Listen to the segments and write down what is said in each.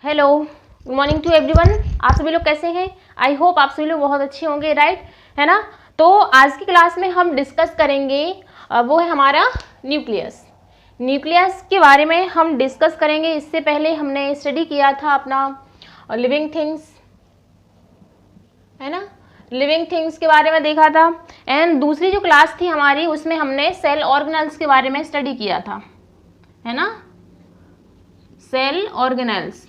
Hello, good morning to everyone. आप सभी लोग कैसे हैं? आई होप आप सभी लोग बहुत अच्छे होंगे, राइट? है ना। तो आज की क्लास में हम डिस्कस करेंगे वो है हमारा न्यूक्लियस। न्यूक्लियस के बारे में हम डिस्कस करेंगे। इससे पहले हमने स्टडी किया था अपना लिविंग थिंग्स, है ना। लिविंग थिंग्स के बारे में देखा था। एंड दूसरी जो क्लास थी हमारी उसमें हमने सेल ऑर्गेनल्स के बारे में स्टडी किया था, है ना। Cell organelles,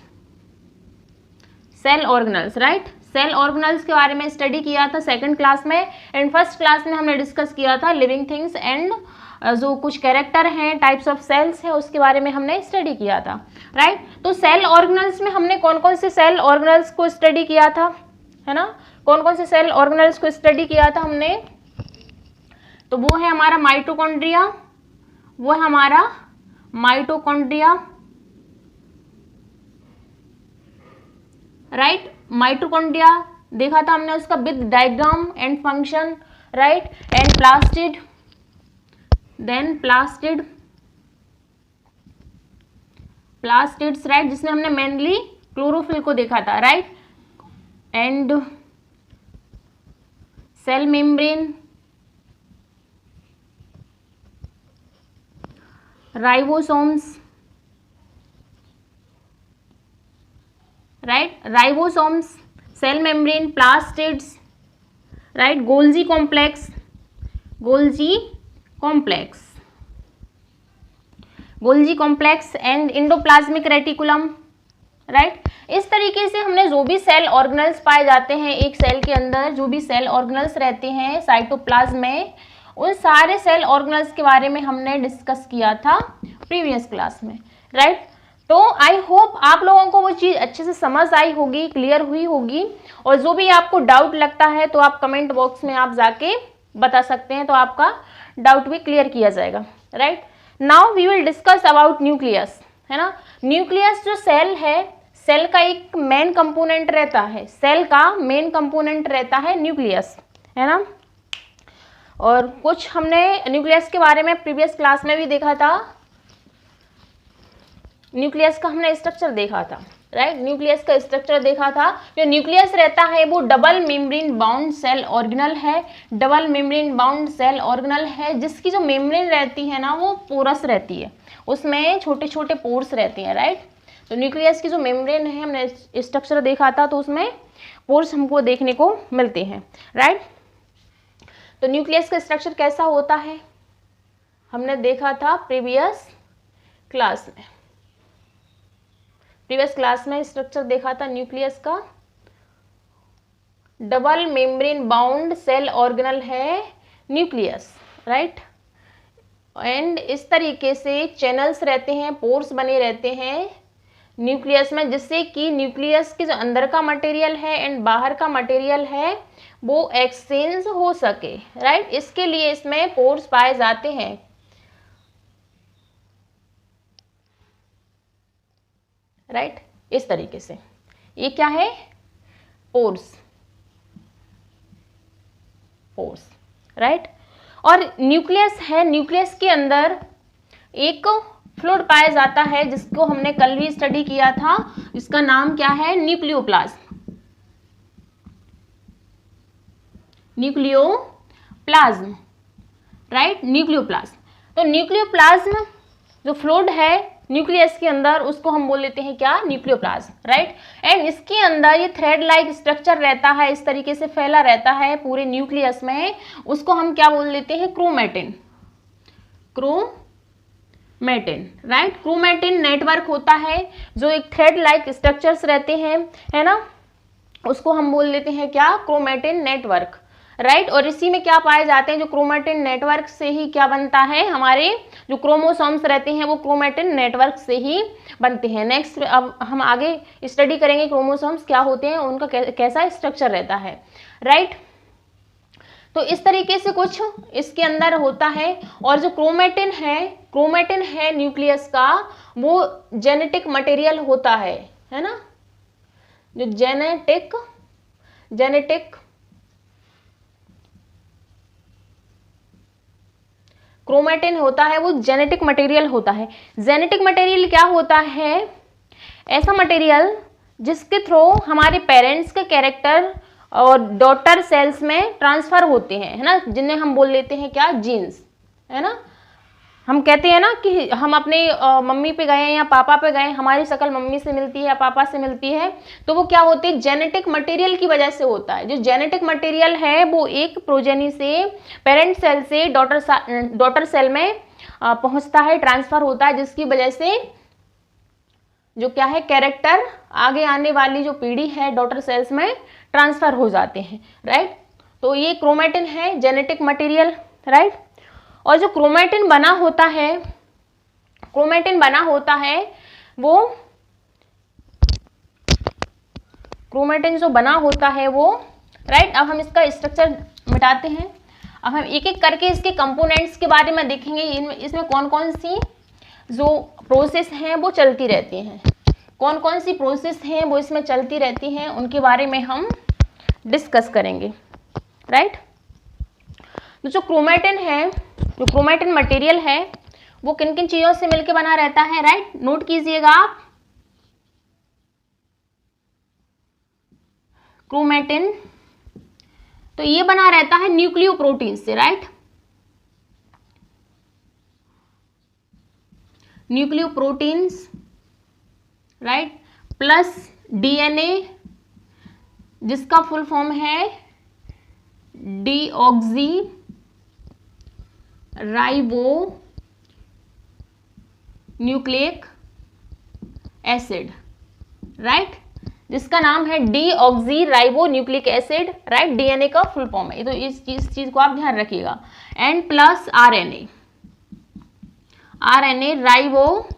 right. Cell organelles के बारे में स्टडी किया था सेकंड क्लास में। एंड फर्स्ट क्लास में हमने डिस्कस किया था लिविंग थिंग्स एंड जो कुछ कैरेक्टर हैं, टाइप्स ऑफ सेल्स हैं, उसके बारे में हमने स्टडी किया था, राइट। तो सेल ऑर्गेनल्स में हमने कौन कौन से सेल ऑर्गेनल्स को स्टडी किया था, है ना। कौन कौन से सेल ऑर्गेनल्स को स्टडी किया था हमने? तो वो है हमारा माइटोकॉन्ड्रिया, वो है हमारा माइटोकॉन्ड्रिया, राइट। माइटोकॉन्ड्रिया देखा था हमने, उसका with diagram and function, right. And plastid, then plastids, right, जिसमें हमने मेनली क्लोरोफिल को देखा था, राइट। And cell membrane, ribosomes, right, ribosomes, cell membrane, plastids, right, Golgi complex, and endoplasmic reticulum, right. इस तरीके से हमने जो भी सेल ऑर्गेनल्स पाए जाते हैं एक सेल के अंदर, जो भी सेल ऑर्गेनल्स रहते हैं साइटोप्लाज्म में, उन सारे सेल ऑर्गेनल्स के बारे में हमने डिस्कस किया था प्रीवियस क्लास में, राइट। तो आई होप आप लोगों को वो चीज़ अच्छे से समझ आई होगी, क्लियर हुई होगी। और जो भी आपको डाउट लगता है तो आप कमेंट बॉक्स में आप जाके बता सकते हैं, तो आपका डाउट भी क्लियर किया जाएगा, right. Now we will discuss about nucleus, है ना। न्यूक्लियस जो सेल है, सेल का एक मेन कंपोनेंट रहता है, सेल का मेन कंपोनेंट रहता है न्यूक्लियस, है ना। और कुछ हमने न्यूक्लियस के बारे में प्रीवियस क्लास में भी देखा था। न्यूक्लियस का हमने स्ट्रक्चर देखा था, राइट। न्यूक्लियस का स्ट्रक्चर देखा था। जो न्यूक्लियस रहता है वो double membrane bound cell organelle है, double membrane bound cell organelle है, जिसकी जो मेम्ब्रेन रहती है ना वो पोरस रहती है, उसमें छोटे छोटे पोर्स रहते हैं, राइट। तो न्यूक्लियस की जो मेम्ब्रेन है, हमने स्ट्रक्चर देखा था, तो उसमें पोर्स हमको देखने को मिलते हैं, राइट। तो न्यूक्लियस का स्ट्रक्चर कैसा होता है हमने देखा था प्रीवियस क्लास में स्ट्रक्चर देखा था न्यूक्लियस का। Double membrane bound cell organelle है न्यूक्लियस, राइट। एंड इस तरीके से चैनल्स रहते हैं, पोर्स बने रहते हैं न्यूक्लियस में, जिससे कि न्यूक्लियस के जो अंदर का मटेरियल है एंड बाहर का मटेरियल है वो एक्सचेंज हो सके, राइट। इसके लिए इसमें पोर्स पाए जाते हैं, राइट। इस तरीके से ये क्या है? Pores, right. और न्यूक्लियस है, न्यूक्लियस के अंदर एक फ्लूइड पाया जाता है जिसको हमने कल भी स्टडी किया था। इसका नाम क्या है? Nucleoplasm, right, nucleoplasm. तो न्यूक्लियोप्लाज्म जो फ्लूइड है न्यूक्लियस के अंदर, उसको हम बोल लेते हैं क्या? Nucleoplasm, right. एंड इसके अंदर ये थ्रेड लाइक स्ट्रक्चर रहता है, इस तरीके से फैला रहता है पूरे न्यूक्लियस में, उसको हम क्या बोल लेते हैं? Chromatin, right. क्रोमैटिन नेटवर्क होता है, जो एक थ्रेड लाइक स्ट्रक्चर्स रहते हैं, है ना, उसको हम बोल लेते हैं क्या? Chromatin network, right. और इसी में क्या पाए जाते हैं? जो क्रोमैटिन नेटवर्क से ही क्या बनता है? हमारे जो क्रोमोसोम्स रहते हैं वो क्रोमैटिन नेटवर्क से ही बनते हैं। नेक्स्ट अब हम आगे स्टडी करेंगे क्रोमोसोम्स क्या होते हैं, उनका कैसा स्ट्रक्चर रहता है, राइट। तो इस तरीके से कुछ इसके अंदर होता है। और जो क्रोमैटिन है न्यूक्लियस का, वो जेनेटिक मटेरियल होता है ना। जो जेनेटिक क्रोमैटिन होता है वो जेनेटिक मटेरियल होता है। जेनेटिक मटेरियल क्या होता है? ऐसा मटेरियल जिसके थ्रू हमारे पेरेंट्स के कैरेक्टर और डॉटर सेल्स में ट्रांसफर होते हैं, है ना, जिन्हें हम बोल लेते हैं क्या, जीन्स, है ना। हम कहते हैं ना कि हम अपने मम्मी पे गए या पापा पे गए, हमारी शक्ल मम्मी से मिलती है या पापा से मिलती है, तो वो क्या होते हैं, जेनेटिक मटेरियल की वजह से होता है। जो जेनेटिक मटेरियल है वो एक प्रोजेनी से, पेरेंट सेल से डॉटर सेल में पहुंचता है, ट्रांसफर होता है, जिसकी वजह से जो क्या है, कैरेक्टर आगे आने वाली जो पीढ़ी है डॉटर सेल्स में ट्रांसफर हो जाते हैं, राइट। तो ये क्रोमेटिन है, जेनेटिक मटेरियल, राइट। और जो क्रोमेटिन बना होता है, वो क्रोमेटिन जो बना होता है वो, राइट। अब हम इसका स्ट्रक्चर मिटाते हैं। अब हम एक एक करके इसके कंपोनेंट्स के बारे में देखेंगे, इसमें कौन कौन सी जो प्रोसेस हैं वो चलती रहती हैं, कौन कौन सी प्रोसेस हैं वो इसमें चलती रहती हैं, उनके बारे में हम डिस्कस करेंगे, राइट। तो जो क्रोमेटिन है, जो क्रोमेटिन मटेरियल है, वो किन किन चीजों से मिलकर बना रहता है, राइट, नोट कीजिएगा आप। क्रोमेटिन तो ये बना रहता है न्यूक्लियोप्रोटीन से, right, nucleoproteins, right, plus DNA जिसका फुल फॉर्म है deoxy ribo nucleic acid, right, जिसका नाम है deoxy ribo nucleic acid, right, DNA का फुल फॉर्म है। तो इस चीज को आप ध्यान रखिएगा। And plus RNA, ribo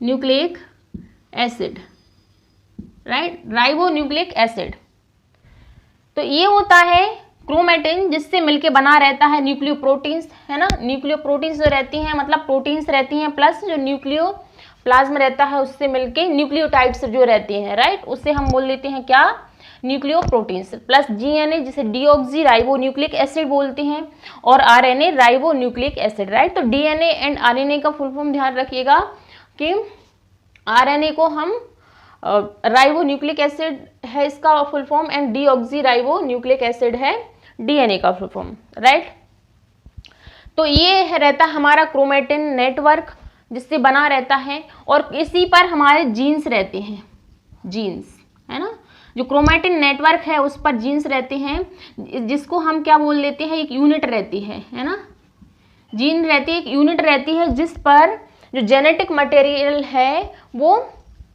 nucleic acid, right, ribo nucleic acid. तो ये होता है क्रोमेटिन, जिससे मिलके बना रहता है न्यूक्लियोप्रोटीन्स, है ना। न्यूक्लियोप्रोटीन्स जो रहती हैं मतलब प्रोटीन्स रहती हैं, प्लस जो न्यूक्लियोप्लाज्म रहता है उससे मिलके न्यूक्लियोटाइड्स जो रहती हैं, राइट, उससे हम बोल लेते हैं क्या, न्यूक्लियोप्रोटीन्स, प्लस जीएनए जिसे डीऑक्सी राइबो न्यूक्लिक एसिड बोलते हैं, और RNA ribo nucleic acid, right. तो डीएनए एंड आरएनए का फुल फॉर्म ध्यान रखिएगा कि आरएनए को हम राइबो न्यूक्लिक एसिड है इसका full form, and deoxy ribo nucleic acid है डीएनए का फुल फॉर्म, राइट। तो ये रहता हमारा क्रोमेटिन नेटवर्क जिससे बना रहता है, और इसी पर हमारे जीन्स रहते हैं, जीन्स, है ना। जो क्रोमेटिन नेटवर्क है उस पर जीन्स रहते हैं, जिसको हम क्या बोल लेते हैं, एक यूनिट रहती है ना, जीन रहती है, एक यूनिट रहती है जिस पर जो जेनेटिक मटेरियल है वो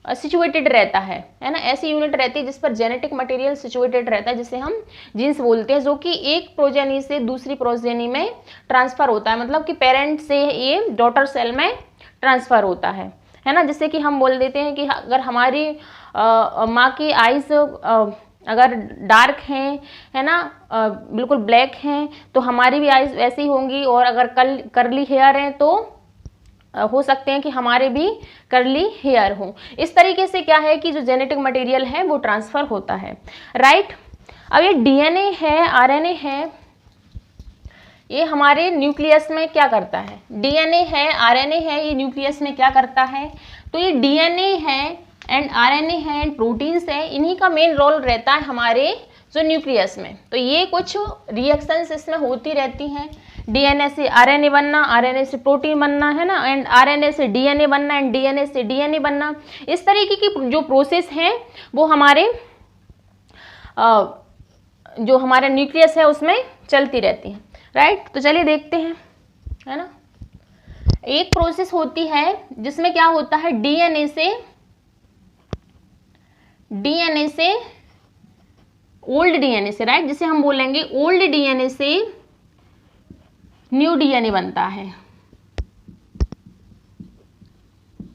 सिचुएटेड रहता है ना। ऐसी यूनिट रहती है जिस पर जेनेटिक मटेरियल सिचुएटेड रहता है, जिसे हम जीन्स बोलते हैं, जो कि एक प्रोजेनी से दूसरी प्रोजेनी में ट्रांसफर होता है, मतलब कि पेरेंट से ये डॉटर सेल में ट्रांसफर होता है ना। जैसे कि हम बोल देते हैं कि अगर हमारी माँ की आइज अगर डार्क हैं, है ना, बिल्कुल ब्लैक हैं, तो हमारी भी आइज वैसी ही होंगी, और अगर कर्ली हेयर हैं तो हो सकते हैं कि हमारे भी कर्ली हेयर हो। इस तरीके से क्या है कि जो जेनेटिक मटेरियल है वो ट्रांसफर होता है, राइट। अब ये डीएनए है, आरएनए है, ये हमारे न्यूक्लियस में क्या करता है, डीएनए है, आरएनए है, ये न्यूक्लियस में क्या करता है, तो ये डीएनए है एंड आरएनए है एंड प्रोटीन्स है, इन्हीं का मेन रोल रहता है हमारे जो न्यूक्लियस में। तो ये कुछ रिएक्शंस इसमें होती रहती हैं, डीएनए से आरएनए बनना, आरएनए से प्रोटीन बनना, है ना, एंड आरएनए से डीएनए बनना एंड डीएनए से डीएनए बनना। इस तरीके की जो प्रोसेस हैं वो हमारे जो हमारा न्यूक्लियस है उसमें चलती रहती हैं, राइट। तो चलिए देखते हैं, है ना। एक प्रोसेस होती है जिसमें क्या होता है, डीएनए से ओल्ड डीएनए से, राइट, जिसे हम बोलेंगे ओल्ड डीएनए से न्यू डीएनए बनता है,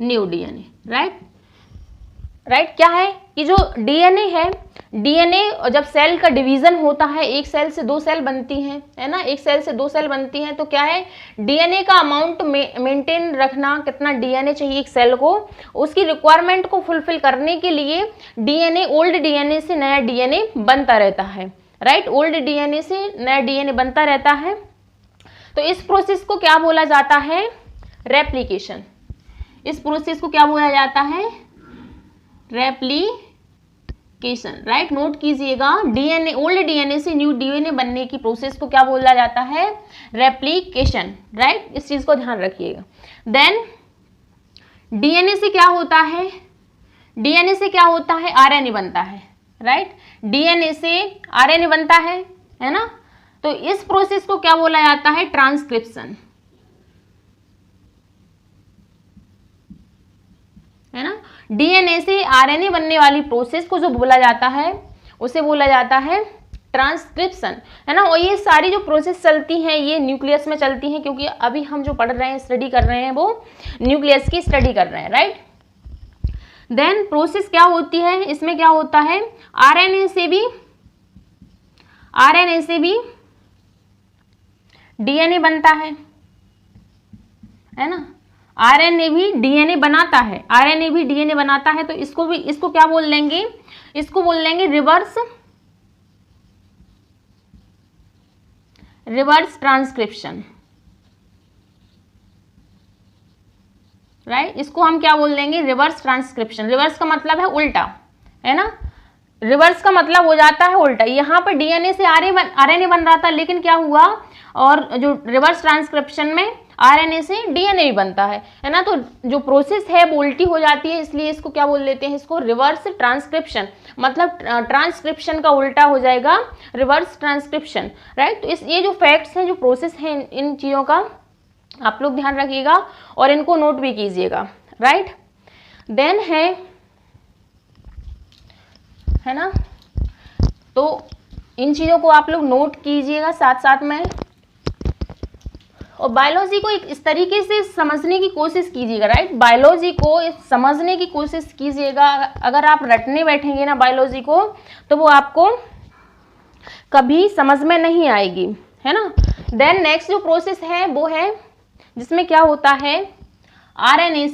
न्यू डीएनए, राइट। क्या है कि जो डीएनए है, डीएनए जब सेल का डिवीजन होता है, एक सेल से दो सेल बनती हैं, है ना, एक सेल से दो सेल बनती हैं, तो क्या है, डीएनए का अमाउंट मेंटेन रखना, कितना डीएनए चाहिए एक सेल को, उसकी रिक्वायरमेंट को फुलफिल करने के लिए डीएनए, ओल्ड डीएनए से नया डीएनए बनता रहता है, राइट, ओल्ड डीएनए से नया डीएनए बनता रहता है। तो इस प्रोसेस को क्या बोला जाता है, रेप्लिकेशन, इस प्रोसेस को क्या बोला जाता है? Replication, right. नोट कीजिएगा, डीएनए, ओल्ड डीएनए से न्यू डीएनए बनने की प्रोसेस को क्या बोला जाता है? Replication, right. इस चीज को ध्यान रखिएगा। देन डीएनए से क्या होता है? डीएनए से क्या होता है? आरएनए बनता है, राइट। डीएनए से आरएनए बनता है ना। तो इस प्रोसेस को क्या बोला जाता है? ट्रांसक्रिप्शन, है ना। डीएनए से आरएनए बनने वाली प्रोसेस को जो बोला जाता है उसे बोला जाता है ट्रांसक्रिप्शन, है ना। और ये सारी जो प्रोसेस चलती हैं ये न्यूक्लियस में चलती हैं, क्योंकि अभी हम जो पढ़ रहे हैं, स्टडी कर रहे हैं, वो न्यूक्लियस की स्टडी कर रहे हैं, राइट। देन प्रोसेस क्या होती है? इसमें क्या होता है? आरएनए से भी डीएनए बनता है ना। आरएनए भी डीएनए बनाता है, आरएनए भी डीएनए बनाता है। तो इसको क्या बोल लेंगे? इसको बोल लेंगे रिवर्स ट्रांसक्रिप्शन, राइट। इसको हम क्या बोल देंगे? Reverse transcription. रिवर्स का मतलब है उल्टा, है ना। रिवर्स का मतलब हो जाता है उल्टा। यहाँ पर डीएनए से आरएनए बन रहा था, लेकिन क्या हुआ, और जो रिवर्स ट्रांसक्रिप्शन में आरएनए से डीएनए भी बनता है ना। तो जो प्रोसेस है वो उल्टी हो जाती है, इसलिए इसको क्या बोल लेते हैं? इसको रिवर्स ट्रांसक्रिप्शन, मतलब ट्रांसक्रिप्शन का उल्टा हो जाएगा रिवर्स ट्रांसक्रिप्शन, राइट। तो ये जो फैक्ट्स हैं, जो प्रोसेस हैं, इन चीज़ों का आप लोग ध्यान रखिएगा और इनको नोट भी कीजिएगा, राइट। देन है ना। तो इन चीज़ों को आप लोग नोट कीजिएगा साथ साथ में, और बायोलॉजी को इस तरीके से समझने की कोशिश कीजिएगा, राइट। बायोलॉजी को समझने की कोशिश कीजिएगा। अगर आप रटने बैठेंगे ना बायोलॉजी को, तो वो आपको कभी समझ में नहीं आएगी, है ना। देन नेक्स्ट जो प्रोसेस है वो है जिसमें क्या होता है? आरएनए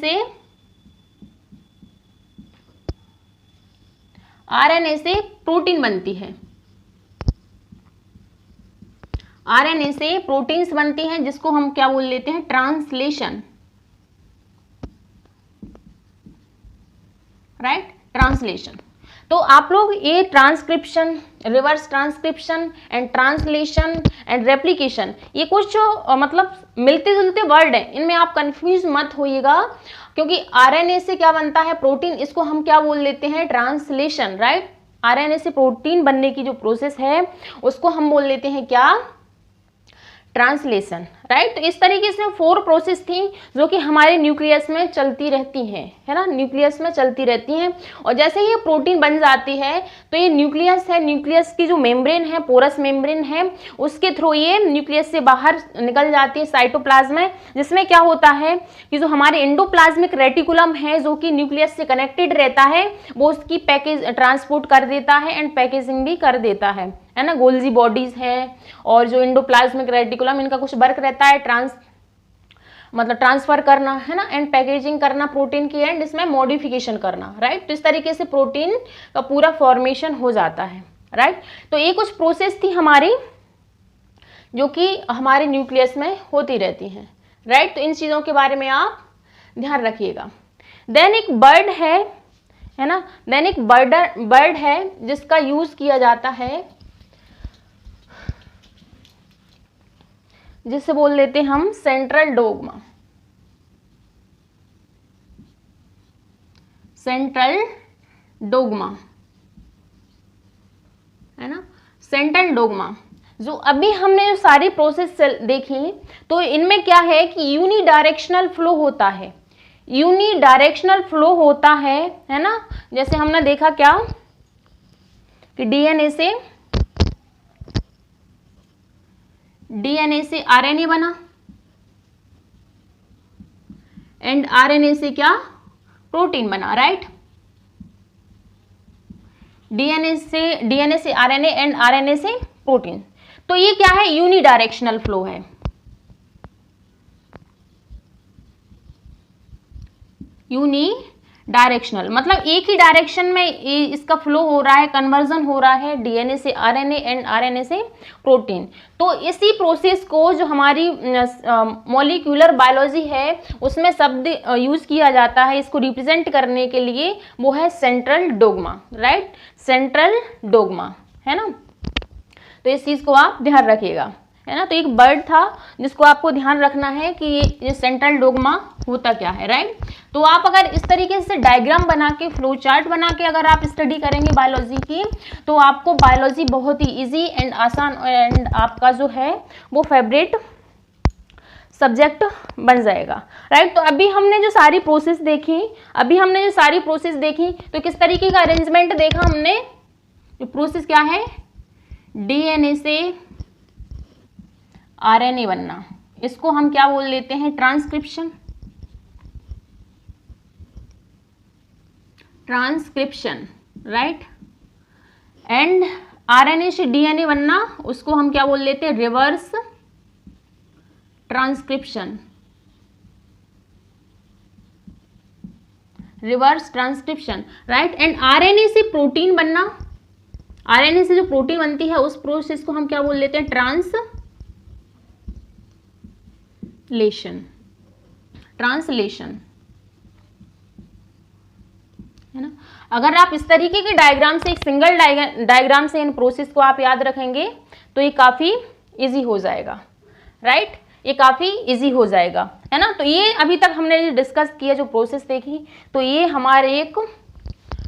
से प्रोटीन बनती है। आरएनए से प्रोटीन्स बनती हैं, जिसको हम क्या बोल लेते हैं? Translation, right. ट्रांसलेशन। तो आप लोग ये transcription, reverse transcription and translation and replication, ये कुछ जो मतलब मिलते जुलते वर्ड हैं, इनमें आप कंफ्यूज मत होइएगा, क्योंकि आरएनए से क्या बनता है? प्रोटीन। इसको हम क्या बोल लेते हैं? Translation, right. आरएनए से प्रोटीन बनने की जो प्रोसेस है उसको हम बोल लेते हैं क्या? Translation, right. तो इस तरीके से 4 प्रोसेस थी जो कि हमारे न्यूक्लियस में चलती रहती हैं, है ना। न्यूक्लियस में चलती रहती हैं, और जैसे ही ये प्रोटीन बन जाती है तो ये न्यूक्लियस है, न्यूक्लियस की जो मेम्ब्रेन है, पोरस मेम्ब्रेन है, उसके थ्रू ये न्यूक्लियस से बाहर निकल जाती है साइटोप्लाज्म में, जिसमें क्या होता है कि जो हमारे एंडोप्लाज्मिक रेटिकुलम है, जो कि न्यूक्लियस से कनेक्टेड रहता है, वो उसकी पैकेज ट्रांसपोर्ट कर देता है एंड पैकेजिंग भी कर देता है ना। गोल्जी बॉडीज है और जो एंडोप्लाज्मिक रेटिकुलम, इनका कुछ वर्क रहता है मतलब ट्रांसफर करना, है ना, एंड पैकेजिंग करना प्रोटीन की, एंड इसमें मॉडिफिकेशन करना, राइट। तो इस तरीके से प्रोटीन का पूरा फॉर्मेशन हो जाता है, राइट। तो ये कुछ प्रोसेस थी हमारी जो कि हमारे न्यूक्लियस में होती रहती हैं, राइट। तो इन चीज़ों के बारे में आप ध्यान रखिएगा। देन एक बर्ड है ना। देन एक बर्ड है जिसका यूज किया जाता है, जिसे बोल देते हैं हम सेंट्रल डोग्मा। सेंट्रल डोग्मा, है ना। सेंट्रल डोग्मा, जो अभी हमने जो सारी प्रोसेस देखी, तो इनमें क्या है कि यूनिडायरेक्शनल फ्लो होता है। यूनिडायरेक्शनल फ्लो होता है ना। जैसे हमने देखा क्या कि डीएनए से आरएनए बना, एंड आरएनए से क्या? प्रोटीन बना, राइट। डीएनए से आरएनए एंड आरएनए से प्रोटीन। तो ये क्या है? यूनिडायरेक्शनल फ्लो है। यूनिडायरेक्शनल डायरेक्शनल, मतलब एक ही डायरेक्शन में इसका फ्लो हो रहा है, कन्वर्जन हो रहा है डीएनए से आरएनए एंड आरएनए से प्रोटीन। तो इसी प्रोसेस को जो हमारी मॉलिक्यूलर बायोलॉजी है उसमें शब्द यूज किया जाता है इसको रिप्रेजेंट करने के लिए, वो है central dogma, right, central dogma, है ना। तो इस चीज को आप ध्यान रखिएगा, है ना। तो एक वर्ड था जिसको आपको ध्यान रखना है कि ये सेंट्रल डोग्मा होता क्या है, राइट। तो आप अगर इस तरीके से डायग्राम बना के, फ्लो चार्ट बना के अगर आप स्टडी करेंगे बायोलॉजी की, तो आपको बायोलॉजी बहुत ही इजी एंड आसान एंड आपका जो है वो फेवरेट सब्जेक्ट बन जाएगा, राइट। तो अभी हमने जो सारी प्रोसेस देखी, तो किस तरीके का अरेंजमेंट देखा हमने, जो प्रोसेस क्या है, डीएनए से आरएनए बनना, इसको हम क्या बोल लेते हैं, ट्रांसक्रिप्शन, राइट। एंड आरएनए से डीएनए बनना, उसको हम क्या बोल लेते हैं, reverse transcription, right. And RNA से प्रोटीन बनना, आरएनए से जो प्रोटीन बनती है उस प्रोसेस को हम क्या बोल लेते हैं, ट्रांसलेशन, है ना। अगर आप इस तरीके के डायग्राम से, एक सिंगल डायग्राम से इन प्रोसेस को आप याद रखेंगे तो ये काफी इजी हो जाएगा, राइट, ये काफी इजी हो जाएगा, है ना। तो ये अभी तक हमने डिस्कस किया, जो प्रोसेस देखी, तो ये हमारे एक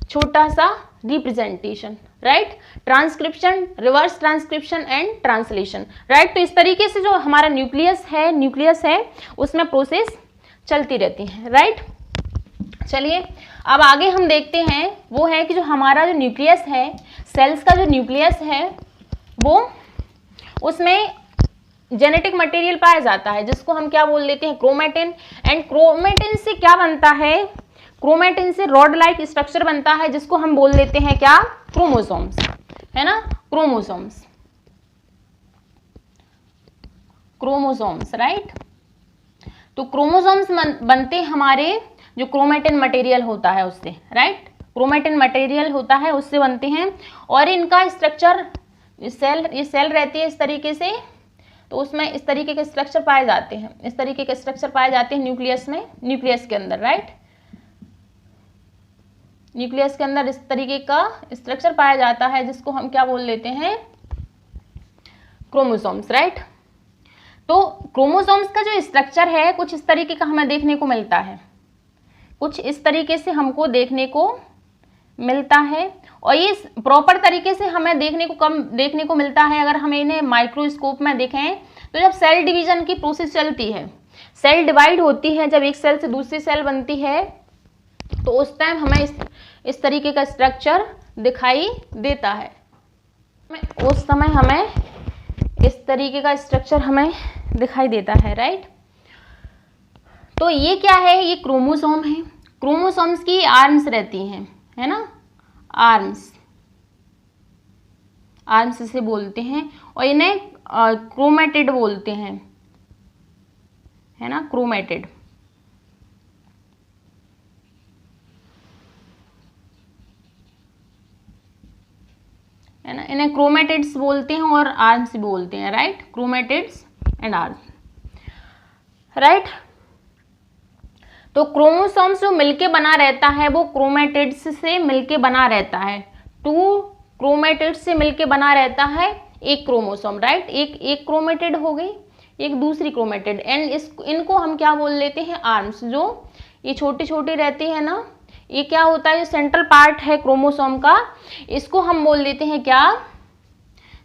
छोटा सा representation, right, transcription, reverse transcription and translation, right. तो इस तरीके से जो हमारा न्यूक्लियस है उसमें प्रोसेस चलती रहती है, राइट। चलिए अब आगे हम देखते हैं, वो है कि जो हमारा जो न्यूक्लियस है, सेल्स का जो न्यूक्लियस है, वो उसमें जेनेटिक मटेरियल पाया जाता है जिसको हम क्या बोल देते हैं, क्रोमेटिन। एंड क्रोमेटिन से क्या बनता है, क्रोमेटिन से रॉड लाइक स्ट्रक्चर बनता है जिसको हम बोल देते हैं क्या, क्रोमोसोम्स, है ना, क्रोमोसोम्स, राइट। तो क्रोमोसोम्स बनते हमारे जो क्रोमेटिन मटेरियल होता है उससे, राइट, क्रोमेटिन मटेरियल होता है उससे बनते हैं। और इनका स्ट्रक्चर, ये सेल रहती है इस तरीके से, तो उसमें इस तरीके के स्ट्रक्चर पाए जाते हैं, न्यूक्लियस में, न्यूक्लियस के अंदर, राइट, न्यूक्लियस के अंदर इस तरीके का स्ट्रक्चर पाया जाता है जिसको हम क्या बोल लेते हैं, क्रोमोसोम्स, राइट। तो क्रोमोसोम्स का जो स्ट्रक्चर है कुछ इस तरीके का हमें देखने को मिलता है, कुछ इस तरीके से हमको देखने को मिलता है। और ये प्रॉपर तरीके से हमें देखने को मिलता है अगर हम इन्हें माइक्रोस्कोप में देखें। तो जब सेल डिवीजन की प्रोसेस चलती है, सेल डिवाइड होती है, जब एक सेल से दूसरी सेल बनती है, तो उस टाइम हमें इस तरीके का स्ट्रक्चर दिखाई देता है, उस समय हमें इस तरीके का स्ट्रक्चर हमें दिखाई देता है, राइट। तो ये क्या है, ये क्रोमोसोम है। क्रोमोसोम्स की आर्म्स रहती हैं, है ना, आर्म्स से बोलते हैं, और इन्हें क्रोमेटिड बोलते हैं, है ना, क्रोमेटिड, है ना, इन्हें क्रोमेटिड्स बोलते हैं और आर्म्स बोलते हैं, right, chromatids and arms, right. तो क्रोमोसोम्स जो मिलके बना रहता है वो क्रोमेटिड्स से मिलके बना रहता है, 2 क्रोमेटिड्स से मिलके बना रहता है एक क्रोमोसोम, राइट। एक क्रोमेटिड हो गई, एक दूसरी क्रोमेटिड, एंड इनको हम क्या बोल लेते हैं, आर्म्स। जो ये छोटी छोटी रहती है ना, ये क्या होता है, जो सेंट्रल पार्ट है क्रोमोसोम का, इसको हम बोल देते हैं क्या,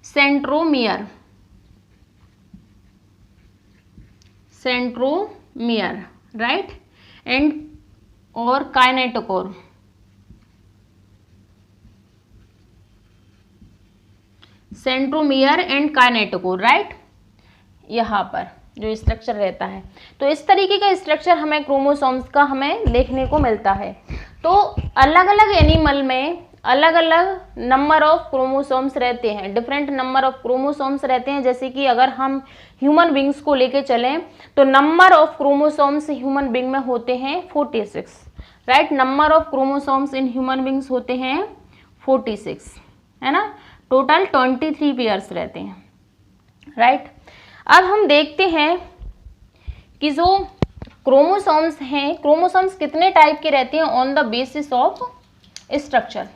सेंट्रोमियर, राइट, एंड और kinetochore, centromere and kinetochore, right, यहाँ पर जो स्ट्रक्चर रहता है। तो इस तरीके का स्ट्रक्चर हमें क्रोमोसोम्स का हमें देखने को मिलता है। तो अलग अलग एनिमल में अलग अलग नंबर ऑफ क्रोमोसोम्स रहते हैं, डिफरेंट नंबर ऑफ क्रोमोसोम्स रहते हैं। जैसे कि अगर हम ह्यूमन बींग्स को लेके चलें तो number of chromosomes human being में होते हैं 46, right. Number of chromosomes in human beings होते हैं 46, है ना। टोटल 23 पेयर्स रहते हैं, राइट। अब हम देखते हैं कि जो क्रोमोसोम्स हैं, क्रोमोसोम्स कितने टाइप के रहते हैं on the basis of structure,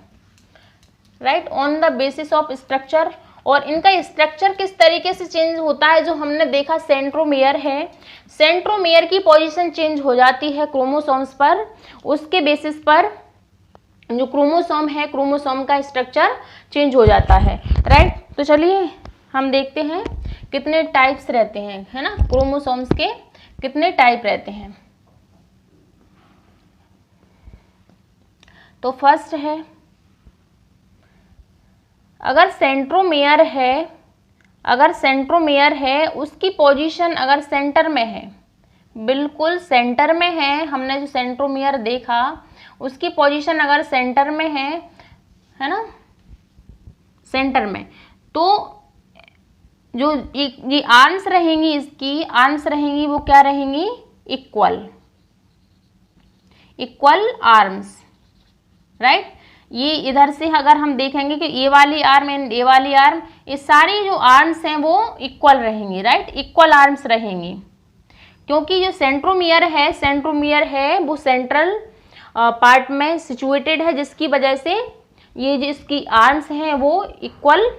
right, on the basis of structure. और इनका स्ट्रक्चर किस तरीके से चेंज होता है, जो हमने देखा सेंट्रोमेयर है, सेंट्रोमेयर की पोजीशन चेंज हो जाती है क्रोमोसोम्स पर, उसके बेसिस पर जो क्रोमोसोम है, क्रोमोसोम का स्ट्रक्चर चेंज हो जाता है, राइट। तो चलिए हम देखते हैं कितने टाइप्स रहते हैं, है ना, क्रोमोसोम्स के कितने टाइप रहते हैं। तो फर्स्ट है, अगर सेंट्रोमेयर है, उसकी पोजीशन अगर सेंटर में है, बिल्कुल सेंटर में है, हमने जो सेंट्रोमेयर देखा उसकी पोजीशन अगर सेंटर में है ना, सेंटर में, तो जो ये आर्म्स रहेंगी, इसकी आर्म्स रहेंगी, वो क्या रहेंगी, इक्वल आर्म्स, राइट। ये इधर से अगर हम देखेंगे कि ये वाली आर्म एंड ये वाली आर्म, ये सारी जो आर्म्स हैं वो इक्वल रहेंगी, राइट, इक्वल आर्म्स रहेंगी, क्योंकि जो सेंट्रोमियर है वो सेंट्रल पार्ट में सिचुएटेड है, जिसकी वजह से ये जो इसकी आर्म्स हैं वो इक्वल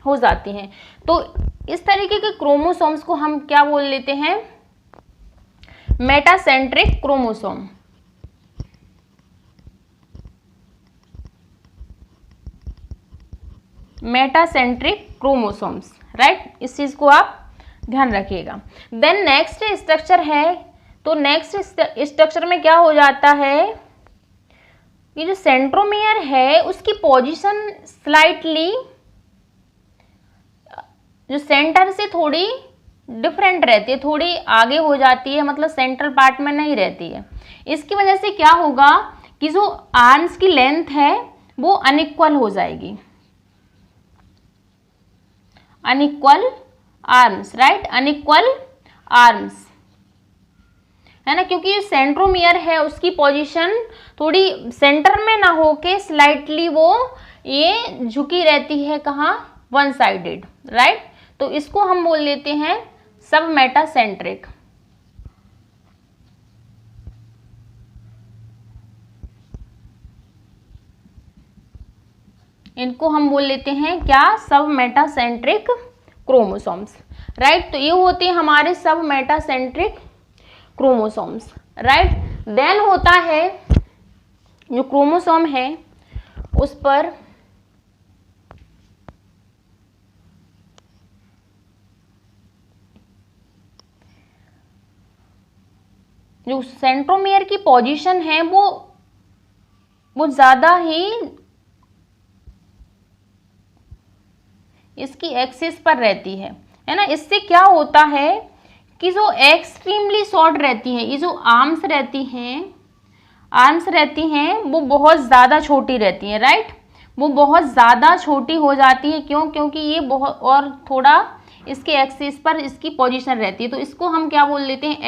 हो जाती हैं। तो इस तरीके के क्रोमोसोम्स को हम क्या बोल लेते हैं, metacentric chromosome, metacentric chromosomes, right. इस चीज को आप ध्यान रखिएगा। देन नेक्स्ट स्ट्रक्चर है, तो नेक्स्ट स्ट्रक्चर में क्या हो जाता है, ये जो सेंट्रोमियर है उसकी पोजीशन स्लाइटली जो सेंटर से थोड़ी डिफरेंट रहती है, थोड़ी आगे हो जाती है, मतलब सेंट्रल पार्ट में नहीं रहती है। इसकी वजह से क्या होगा कि जो आर्म्स की लेंथ है वो अनइक्वल हो जाएगी, unequal arms, right, unequal arms, है ना, क्योंकि सेंट्रोमियर है उसकी पोजीशन थोड़ी सेंटर में ना होके स्लाइटली वो ये झुकी रहती है, कहाँ, वन साइडेड, राइट। तो इसको हम बोल लेते हैं सब मेटासेंट्रिक, इनको हम बोल लेते हैं क्या, सब मेटासेंट्रिक क्रोमोसोम्स, राइट। तो ये होते हैं हमारे सब मेटासेंट्रिक क्रोमोसोम्स, राइट। देन होता है जो क्रोमोसोम है उस पर जो सेंट्रोमियर की पोजीशन है वो ज्यादा ही इसकी एक्सिस पर रहती है ना। इससे क्या होता है कि जो एक्सट्रीमली शॉर्ट रहती है, ये जो आर्म्स रहती हैं वो बहुत ज़्यादा छोटी रहती हैं, राइट, वो बहुत ज़्यादा छोटी हो जाती है। क्यों, क्योंकि ये बहुत और थोड़ा इसके एक्सिस पर इसकी पोजीशन रहती है। तो इसको हम क्या बोल लेते हैं,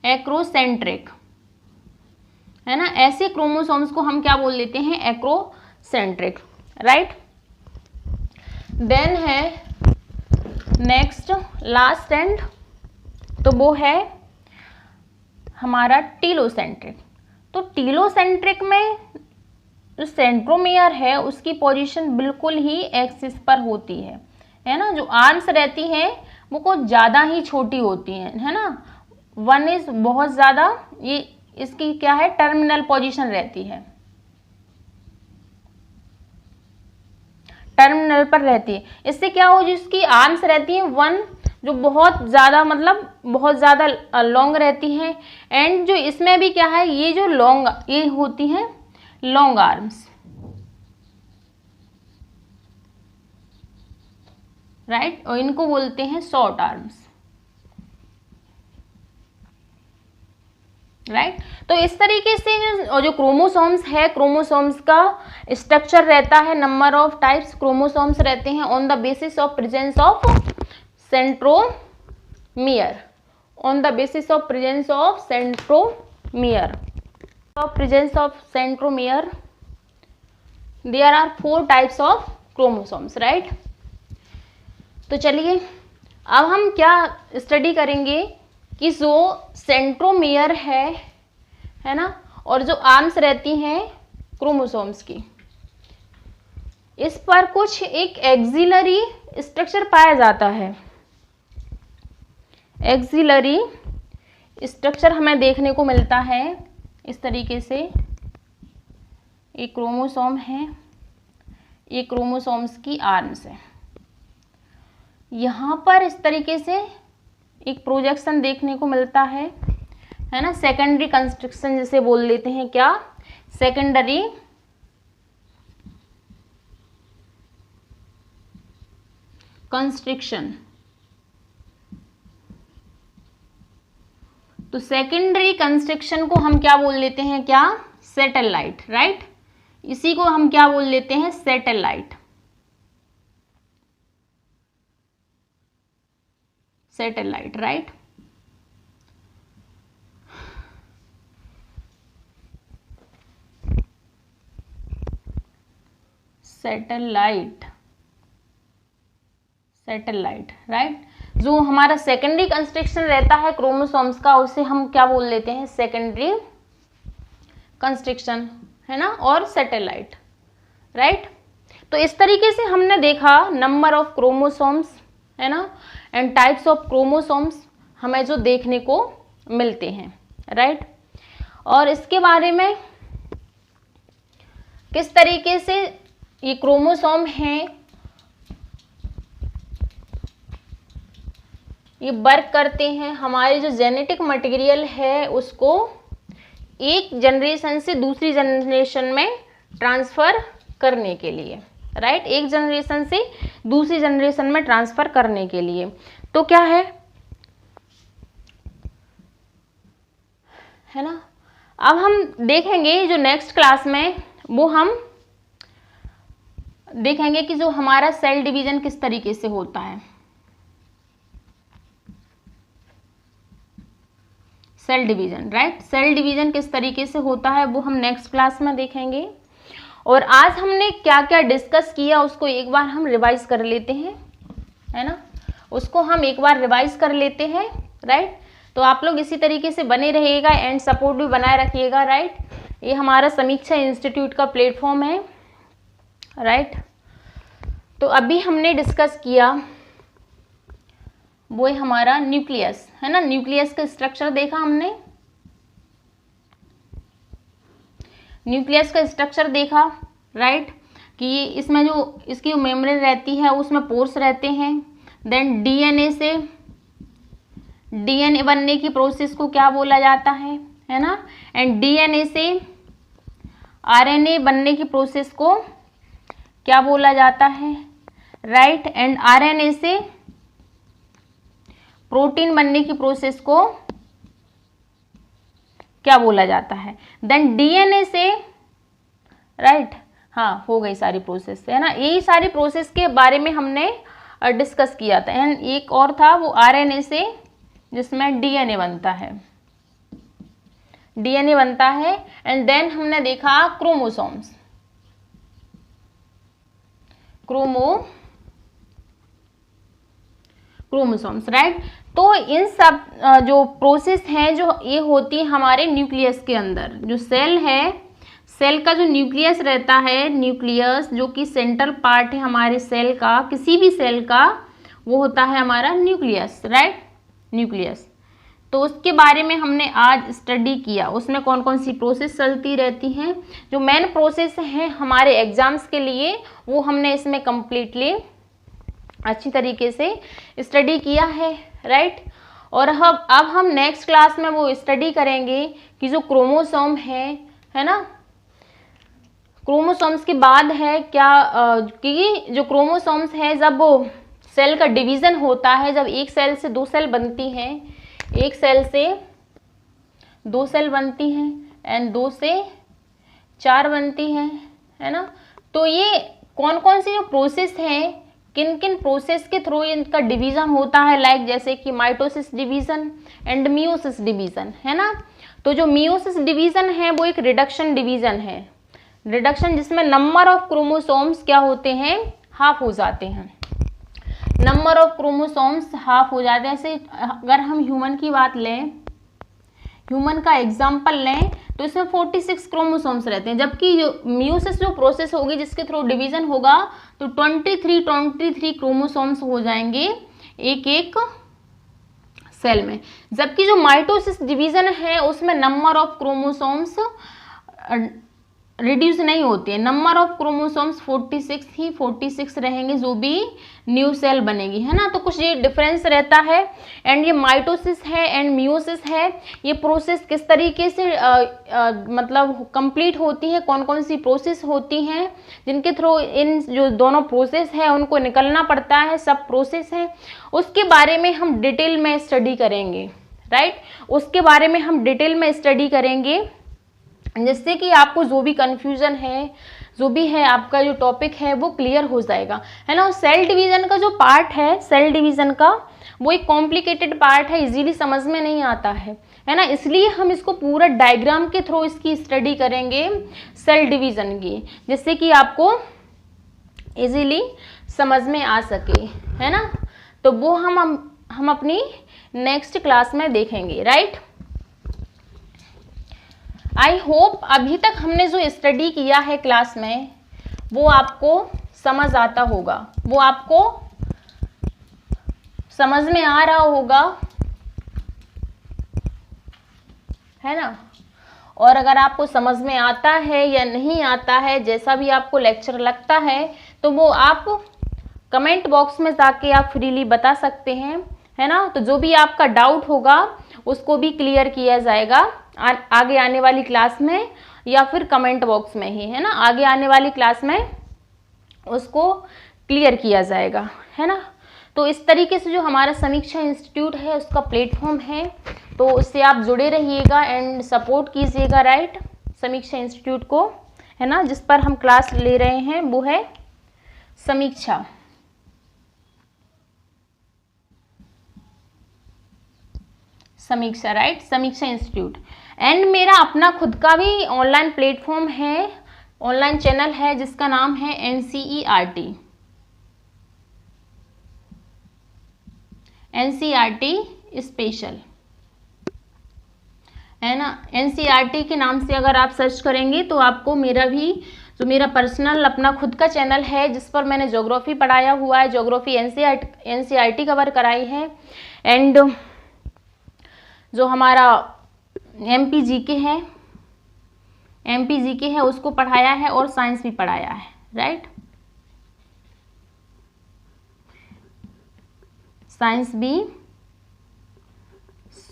एक्रोसेंट्रिक, है ना। ऐसे क्रोमोसोम्स को हम क्या बोल लेते हैं, एक्रोसेंट्रिक, राइट। देन है नेक्स्ट लास्ट एंड, तो वो है हमारा टीलोसेंट्रिक। तो टीलोसेंट्रिक में जो सेंट्रोमियर है उसकी पोजीशन बिल्कुल ही एक्सिस पर होती है ना। जो आर्म्स रहती हैं वो कुछ ज़्यादा ही छोटी होती हैं, है ना। वन इज बहुत ज़्यादा, ये इसकी क्या है, टर्मिनल पोजीशन रहती है, टर्मिनल पर रहती है। इससे क्या हो, जिसकी आर्म्स रहती हैं वन जो बहुत ज़्यादा, मतलब बहुत ज़्यादा लॉन्ग रहती हैं, एंड जो इसमें भी क्या है, ये जो लॉन्ग ये होती हैं लॉन्ग आर्म्स, राइट, और इनको बोलते हैं शॉर्ट आर्म्स, राइट। तो इस तरीके से जो क्रोमोसोम्स है, क्रोमोसोम्स का स्ट्रक्चर रहता है, नंबर ऑफ टाइप्स क्रोमोसोम्स रहते हैं on the basis of presence of centromere, on the basis of presence of centromere. Of presence of centromere, there are 4 types of chromosomes, right? तो चलिए अब हम क्या स्टडी करेंगे कि जो सेंट्रोमियर है ना, और जो आर्म्स रहती हैं क्रोमोसोम्स की, इस पर कुछ एक एक्सिलरी स्ट्रक्चर पाया जाता है। एक्सिलरी स्ट्रक्चर हमें देखने को मिलता है इस तरीके से। एक क्रोमोसोम है, ये क्रोमोसोम्स की आर्म्स है। यहाँ पर इस तरीके से एक प्रोजेक्शन देखने को मिलता है ना, सेकेंडरी कंस्ट्रक्शन जिसे बोल देते हैं, क्या, सेकेंडरी कंस्ट्रक्शन। तो सेकेंडरी कंस्ट्रक्शन को हम क्या बोल लेते हैं, क्या, सैटेलाइट, राइट। इसी को हम क्या बोल लेते हैं, satellite. Satellite, right. Satellite, satellite, right. जो हमारा सेकेंडरी कंस्ट्रक्शन रहता है क्रोमोसोम्स का, उसे हम क्या बोल लेते हैं, सेकेंडरी कंस्ट्रक्शन, है ना, और सैटेलाइट, राइट। तो इस तरीके से हमने देखा नंबर ऑफ क्रोमोसोम्स, है ना, एंड टाइप्स ऑफ क्रोमोसोम्स हमें जो देखने को मिलते हैं, राइट। और इसके बारे में किस तरीके से ये क्रोमोसोम हैं, ये वर्क करते हैं, हमारे जो जेनेटिक मटेरियल है उसको एक जनरेशन से दूसरी जनरेशन में ट्रांसफर करने के लिए, राइट। एक जनरेशन से दूसरी जनरेशन में ट्रांसफर करने के लिए। तो क्या है ना, अब हम देखेंगे जो नेक्स्ट क्लास में, वो हम देखेंगे कि जो हमारा सेल डिवीजन किस तरीके से होता है। Cell division, right. Cell division किस तरीके से होता है वो हम नेक्स्ट क्लास में देखेंगे। और आज हमने क्या क्या डिस्कस किया उसको एक बार हम रिवाइज कर लेते हैं, है ना, उसको हम एक बार रिवाइज कर लेते हैं, राइट। तो आप लोग इसी तरीके से बने रहिएगा एंड सपोर्ट भी बनाए रखिएगा, राइट। ये हमारा समीक्षा इंस्टीट्यूट का प्लेटफॉर्म है, राइट। तो अभी हमने डिस्कस किया वो है हमारा न्यूक्लियस, है ना। न्यूक्लियस का स्ट्रक्चर देखा हमने, न्यूक्लियस का स्ट्रक्चर देखा, राइट, कि इसमें जो इसकी मेम्ब्रेन रहती है उसमें पोर्स रहते हैं। देन डीएनए से डीएनए बनने की प्रोसेस को क्या बोला जाता है ना। एंड डीएनए से आरएनए बनने की प्रोसेस को क्या बोला जाता है, राइट। एंड आरएनए से प्रोटीन बनने की प्रोसेस को क्या बोला जाता है। देन डीएनए से, राइट, हाँ, हो गई सारी प्रोसेस, है ना। यही सारी प्रोसेस के बारे में हमने डिस्कस किया था। एंड एक और था वो आरएनए से, जिसमें डीएनए बनता है, डीएनए बनता है। एंड देन हमने देखा क्रोमोसोम्स, क्रोमोसोम्स, राइट। तो इन सब जो प्रोसेस हैं जो ये होती है हमारे न्यूक्लियस के अंदर। जो सेल है, सेल का जो न्यूक्लियस रहता है, न्यूक्लियस जो कि सेंट्रल पार्ट है हमारे सेल का, किसी भी सेल का, वो होता है हमारा न्यूक्लियस, राइट, न्यूक्लियस। तो उसके बारे में हमने आज स्टडी किया, उसमें कौन कौन सी प्रोसेस चलती रहती हैं। जो मेन प्रोसेस हैं हमारे एग्जाम्स के लिए, वो हमने इसमें कम्प्लीटली अच्छी तरीके से स्टडी किया है, राइट। और अब हम नेक्स्ट क्लास में वो स्टडी करेंगे कि जो क्रोमोसोम है ना, क्रोमोसोम्स के बाद है क्या, कि जो क्रोमोसोम्स है जब वो सेल का डिवीज़न होता है, जब एक सेल से 2 सेल बनती हैं, एक सेल से 2 सेल बनती हैं एंड 2 से 4 बनती हैं, है ना। तो ये कौन कौन सी जो प्रोसेस हैं किन किन प्रोसेस के थ्रू इनका डिवीजन होता है, लाइक जैसे कि mitosis division and meiosis division, है ना। तो जो मियोसिस डिवीजन है वो एक रिडक्शन डिवीजन है, रिडक्शन जिसमें नंबर ऑफ क्रोमोसोम्स क्या होते हैं, हाफ हो जाते हैं, नंबर ऑफ क्रोमोसोम्स हाफ हो जाते हैं। ऐसे अगर हम ह्यूमन की बात लें, ह्यूमन का एग्जाम्पल लें तो इसमें 46 क्रोमोसोम्स रहते हैं, जबकि मियोसिस जो प्रोसेस होगी जिसके थ्रू डिवीजन होगा तो 23 क्रोमोसोम्स हो जाएंगे एक एक सेल में। जबकि जो माइटोसिस डिवीजन है उसमें नंबर ऑफ क्रोमोसोम्स रिड्यूस नहीं होती है, नंबर ऑफ क्रोमोसोम्स 46 ही 46 रहेंगे जो भी न्यू सेल बनेगी, है ना। तो कुछ ये डिफरेंस रहता है। एंड ये माइटोसिस है एंड मियोसिस है, ये प्रोसेस किस तरीके से मतलब कंप्लीट होती है, कौन कौन सी प्रोसेस होती हैं जिनके थ्रू इन जो दोनों प्रोसेस है उनको निकलना पड़ता है, सब प्रोसेस है, उसके बारे में हम डिटेल में स्टडी करेंगे, राइट। उसके बारे में हम डिटेल में स्टडी करेंगे जिससे कि आपको जो भी कंफ्यूजन है, जो भी है आपका जो टॉपिक है वो क्लियर हो जाएगा, है ना। सेल डिवीजन का जो पार्ट है, सेल डिवीजन का वो एक कॉम्प्लिकेटेड पार्ट है, इजीली समझ में नहीं आता है ना। इसलिए हम इसको पूरा डायग्राम के थ्रू इसकी स्टडी करेंगे सेल डिवीजन की, जिससे कि आपको इजीली समझ में आ सके, है ना। तो वो हम अपनी नेक्स्ट क्लास में देखेंगे, राइट। आई होप अभी तक हमने जो स्टडी किया है क्लास में वो आपको समझ आता होगा, वो आपको समझ में आ रहा होगा, है ना। और अगर आपको समझ में आता है या नहीं आता है, जैसा भी आपको लेक्चर लगता है, तो वो आप कमेंट बॉक्स में जाके आप फ्रीली बता सकते हैं, है ना। तो जो भी आपका डाउट होगा उसको भी क्लियर किया जाएगा आगे आने वाली क्लास में, या फिर कमेंट बॉक्स में ही, है ना। आगे आने वाली क्लास में उसको क्लियर किया जाएगा, है ना। तो इस तरीके से जो हमारा समीक्षा इंस्टीट्यूट है उसका प्लेटफॉर्म है, तो उससे आप जुड़े रहिएगा एंड सपोर्ट कीजिएगा, राइट, समीक्षा इंस्टीट्यूट को, है ना। जिस पर हम क्लास ले रहे हैं वो है समीक्षा। समीक्षा, राइट, समीक्षा इंस्टीट्यूट। एंड मेरा अपना खुद का भी ऑनलाइन प्लेटफॉर्म है, ऑनलाइन चैनल है जिसका नाम है NCERT, NCERT स्पेशल, है ना। NCERT के नाम से अगर आप सर्च करेंगे तो आपको मेरा भी जो मेरा पर्सनल अपना खुद का चैनल है जिस पर मैंने ज्योग्राफी पढ़ाया हुआ है, ज्योग्राफी NCERT कवर कराई है, एंड जो हमारा MP GK है, MP GK है उसको पढ़ाया है, और साइंस भी पढ़ाया है, राइट। साइंस भी,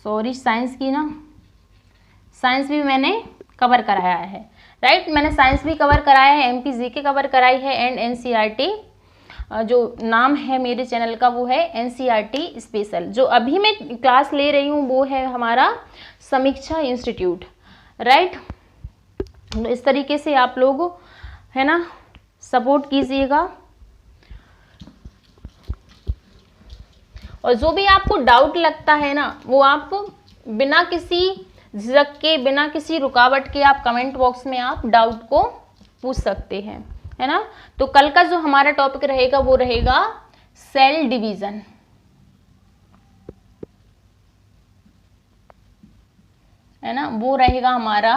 सॉरी, साइंस भी मैंने कवर कराया है, राइट। मैंने साइंस भी कवर कराया है, MP GK कवर कराई है, एंड NCERT जो नाम है मेरे चैनल का वो है NCERT स्पेशल। जो अभी मैं क्लास ले रही हूँ वो है हमारा समीक्षा इंस्टीट्यूट, राइट। इस तरीके से आप लोग, है ना, सपोर्ट कीजिएगा। और जो भी आपको डाउट लगता है ना वो आप बिना किसी झिझक के, बिना किसी रुकावट के आप कमेंट बॉक्स में आप डाउट को पूछ सकते हैं, है ना। तो कल का जो हमारा टॉपिक रहेगा वो रहेगा सेल डिवीजन, है ना, वो रहेगा हमारा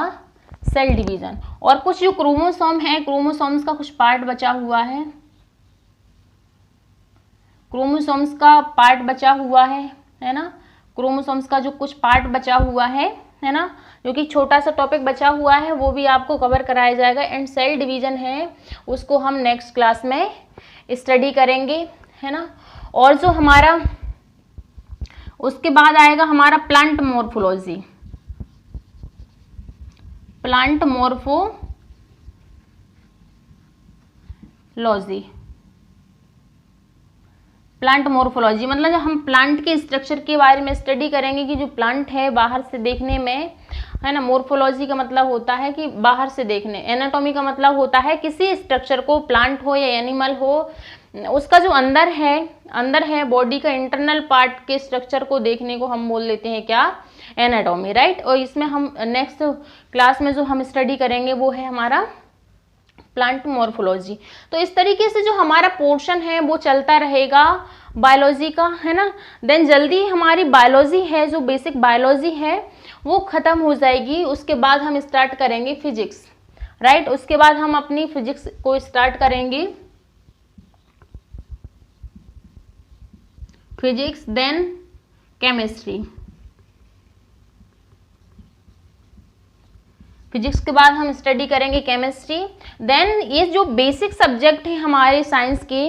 सेल डिवीजन। और कुछ जो क्रोमोसोम है, क्रोमोसोम्स का कुछ पार्ट बचा हुआ है, क्रोमोसोम्स का पार्ट बचा हुआ है ना, क्रोमोसोम्स का जो कुछ पार्ट बचा हुआ है ना, जो कि छोटा सा टॉपिक बचा हुआ है वो भी आपको कवर कराया जाएगा। एंड सेल डिवीजन है उसको हम नेक्स्ट क्लास में स्टडी करेंगे, है ना। और जो हमारा उसके बाद आएगा हमारा plant morphology, plant morphology, plant morphology मतलब जब हम प्लांट के स्ट्रक्चर के बारे में स्टडी करेंगे कि जो प्लांट है बाहर से देखने में, है ना। मॉर्फोलॉजी का मतलब होता है कि बाहर से देखने, एनाटॉमी का मतलब होता है किसी स्ट्रक्चर को, प्लांट हो या एनिमल हो उसका जो अंदर है बॉडी का इंटरनल पार्ट के स्ट्रक्चर को देखने को हम बोल देते हैं क्या, एनाटॉमी, राइट। और इसमें हम नेक्स्ट क्लास में जो हम स्टडी करेंगे वो है हमारा प्लांट मॉर्फोलॉजी। तो इस तरीके से जो हमारा पोर्शन है वो चलता रहेगा बायोलॉजी का, है ना। देन जल्दी हमारी बायोलॉजी है, जो बेसिक बायोलॉजी है वो खत्म हो जाएगी। उसके बाद हम स्टार्ट करेंगे फिजिक्स, राइट। उसके बाद हम अपनी फिजिक्स को स्टार्ट करेंगे, फिजिक्स, देन केमिस्ट्री। फिजिक्स के बाद हम स्टडी करेंगे केमिस्ट्री। देन ये जो बेसिक सब्जेक्ट है हमारे साइंस के,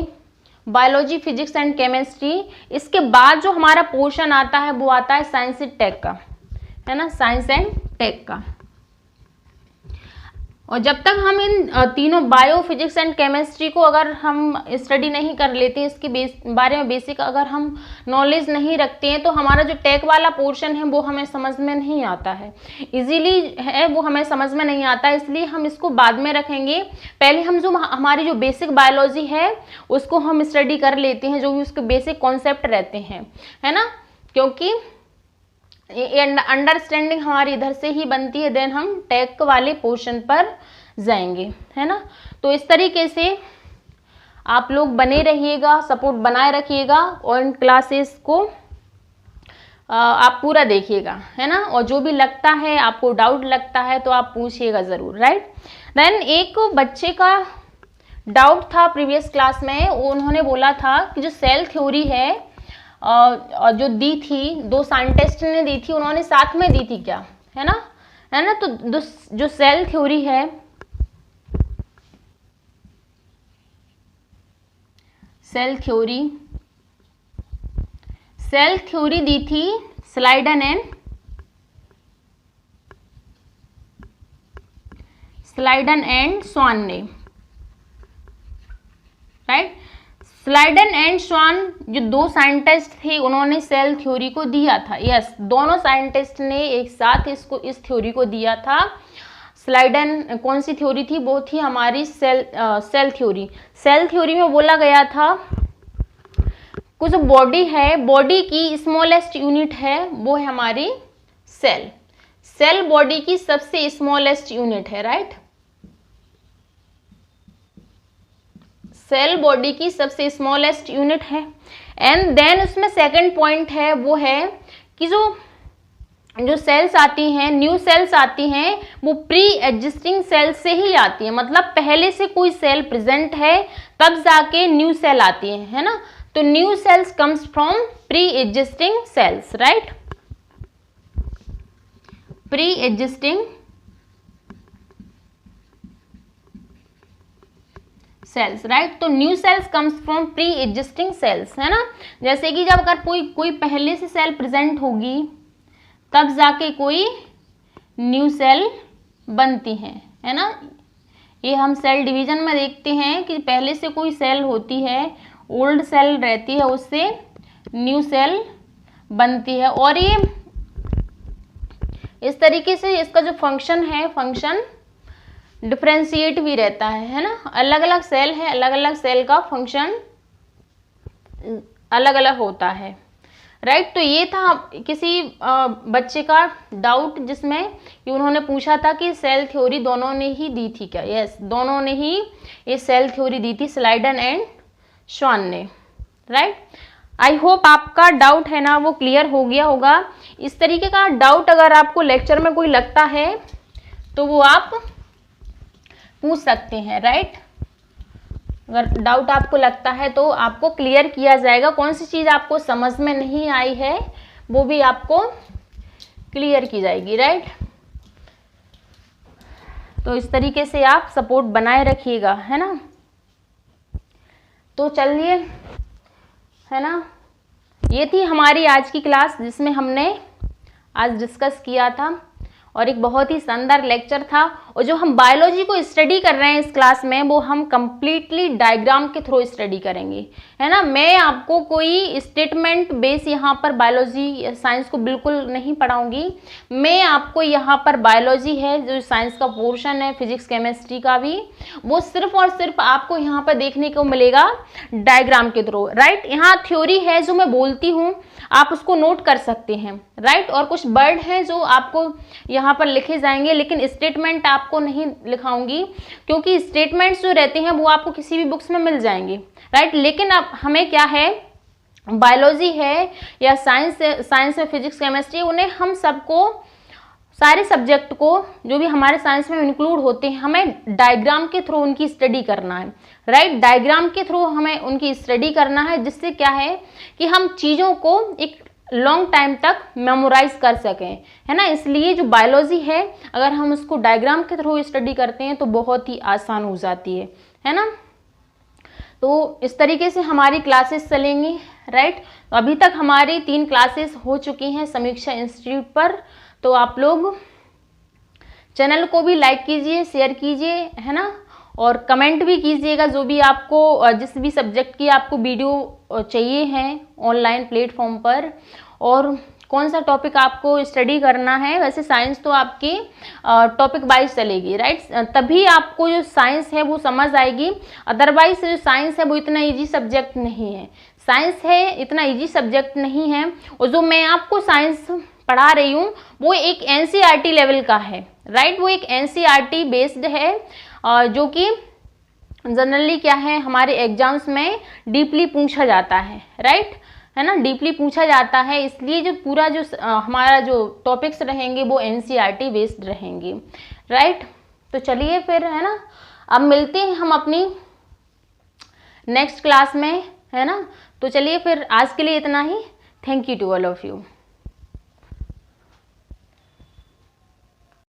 बायोलॉजी, फिजिक्स एंड केमिस्ट्री, इसके बाद जो हमारा पोर्शन आता है वो आता है साइंस एंड टेक का, है ना, साइंस एंड टेक का। और जब तक हम इन तीनों बायो, फिजिक्स एंड केमिस्ट्री को अगर हम स्टडी नहीं कर लेते, इसके बारे में बेसिक अगर हम नॉलेज नहीं रखते हैं, तो हमारा जो टेक वाला पोर्शन है वो हमें समझ में नहीं आता है, इजीली है वो हमें समझ में नहीं आता है। इसलिए हम इसको बाद में रखेंगे। पहले हम जो हमारी जो बेसिक बायोलॉजी है उसको हम स्टडी कर लेते हैं, जो भी उसके बेसिक कॉन्सेप्ट रहते हैं, है ना, क्योंकि अंडरस्टैंडिंग हमारी इधर से ही बनती है। देन हम टेक वाले पोर्शन पर जाएंगे, है ना। तो इस तरीके से आप लोग बने रहिएगा, सपोर्ट बनाए रखिएगा और इन क्लासेस को आप पूरा देखिएगा, है ना। और जो भी लगता है, आपको डाउट लगता है तो आप पूछिएगा ज़रूर, राइट। देन एक बच्चे का डाउट था प्रीवियस क्लास में, उन्होंने बोला था कि जो सेल थ्योरी है जो दी थी, दो साइंटिस्ट ने दी थी, उन्होंने साथ में दी थी क्या, है ना। तो जो सेल थ्योरी है, सेल थ्योरी दी थी स्लाइडन एंड स्वान ने, राइट। स्लाइडन एंड स्वान जो दो साइंटिस्ट थे, उन्होंने सेल थ्योरी को दिया था। यस, दोनों साइंटिस्ट ने एक साथ इस थ्योरी को दिया था। स्लाइडन कौन सी थ्योरी थी, वो थी हमारी सेल थ्योरी। सेल थ्योरी में बोला गया था कुछ बॉडी है, बॉडी की स्मॉलेस्ट यूनिट है वो है हमारी सेल बॉडी की सबसे स्मॉलेस्ट यूनिट है, राइट। सेल बॉडी की सबसे स्मॉलेस्ट यूनिट है। एंड देन उसमें सेकंड पॉइंट है, वो है कि जो सेल्स आती हैं, न्यू सेल्स आती हैं, वो प्री एग्जिस्टिंग सेल से ही आती है। मतलब पहले से कोई सेल प्रेजेंट है तब जाके न्यू सेल आती है ना। तो new cells comes from pre existing cells, right, pre existing cells, right. तो new cells comes from pre existing cells, है ना। जैसे कि जब अगर कोई पहले से सेल प्रेजेंट होगी तब जाके कोई न्यू सेल बनती है ना। ये हम सेल डिवीजन में देखते हैं कि पहले से कोई सेल होती है, ओल्ड सेल रहती है, उससे न्यू सेल बनती है। और ये इस तरीके से इसका जो फंक्शन है, फंक्शन डिफरेंशिएट भी रहता है ना। अलग अलग सेल है, अलग अलग सेल का फंक्शन अलग अलग होता है, राइट। तो ये था किसी बच्चे का डाउट, जिसमें कि उन्होंने पूछा था कि सेल थ्योरी दोनों ने ही दी थी क्या। यस, दोनों ने ही ये सेल थ्योरी दी थी, स्लाइडन एंड स्वान ने, राइट। आई होप आपका डाउट है ना वो क्लियर हो गया होगा। इस तरीके का डाउट अगर आपको लेक्चर में कोई लगता है तो वो आप पूछ सकते हैं, राइट। अगर डाउट आपको लगता है तो आपको क्लियर किया जाएगा। कौन सी चीज़ आपको समझ में नहीं आई है वो भी आपको क्लियर की जाएगी, राइट। तो इस तरीके से आप सपोर्ट बनाए रखिएगा, है ना। तो चलिए, है ना, ये थी हमारी आज की क्लास जिसमें हमने आज डिस्कस किया था। और एक बहुत ही शानदार लेक्चर था। और जो हम बायोलॉजी को स्टडी कर रहे हैं इस क्लास में, वो हम कंप्लीटली डायग्राम के थ्रू स्टडी करेंगे, है ना। मैं आपको कोई स्टेटमेंट बेस यहाँ पर बायोलॉजी साइंस को बिल्कुल नहीं पढ़ाऊंगी। मैं आपको यहाँ पर बायोलॉजी है जो साइंस का पोर्शन है, फिजिक्स केमिस्ट्री का भी, वो सिर्फ और सिर्फ आपको यहाँ पर देखने को मिलेगा डायग्राम के थ्रू, राइट। यहाँ थ्योरी है जो मैं बोलती हूँ, आप उसको नोट कर सकते हैं, राइट। और कुछ वर्ड हैं जो आपको यहाँ पर लिखे जाएंगे, लेकिन स्टेटमेंट आपको नहीं लिखाऊंगी, क्योंकि स्टेटमेंट्स जो रहते हैं वो आपको किसी भी बुक्स में मिल जाएंगे, राइट। लेकिन अब हमें क्या है, बायोलॉजी है या साइंस में फिजिक्स केमिस्ट्री, उन्हें हम सबको, सारे सब्जेक्ट को जो भी हमारे साइंस में इंक्लूड होते हैं, हमें डायग्राम के थ्रू उनकी स्टडी करना है, राइट। डायग्राम के थ्रू हमें उनकी स्टडी करना है, जिससे क्या है कि हम चीज़ों को एक लॉन्ग टाइम तक मेमोराइज कर सकें, है ना। इसलिए जो बायोलॉजी है, अगर हम उसको डायग्राम के थ्रू स्टडी करते हैं तो बहुत ही आसान हो जाती है ना। तो इस तरीके से हमारी क्लासेस चलेंगी, राइट। तो अभी तक हमारी 3 क्लासेस हो चुकी हैं समीक्षा इंस्टीट्यूट पर। तो आप लोग चैनल को भी लाइक कीजिए, शेयर कीजिए, है ना, और कमेंट भी कीजिएगा जो भी आपको, जिस भी सब्जेक्ट की आपको वीडियो चाहिए है ऑनलाइन प्लेटफॉर्म पर, और कौन सा टॉपिक आपको स्टडी करना है। वैसे साइंस तो आपकी टॉपिक वाइज चलेगी, राइट, तभी आपको जो साइंस है वो समझ आएगी। अदरवाइज जो साइंस है वो इतना इजी सब्जेक्ट नहीं है, साइंस है इतना इजी सब्जेक्ट नहीं है। और जो मैं आपको साइंस पढ़ा रही हूँ वो एक एनसीईआरटी लेवल का है, राइट। वो एक एनसीईआरटी बेस्ड है, जो कि जनरली क्या है, हमारे एग्जाम्स में डीपली पूछा जाता है, राइट, है ना, डीपली पूछा जाता है। इसलिए जो पूरा जो हमारा जो टॉपिक्स रहेंगे वो एनसीईआरटी बेस्ड रहेंगे, राइट। तो चलिए फिर, है ना, अब मिलते हैं हम अपनी नेक्स्ट क्लास में, है ना। तो चलिए फिर आज के लिए इतना ही। Thank you to all of you.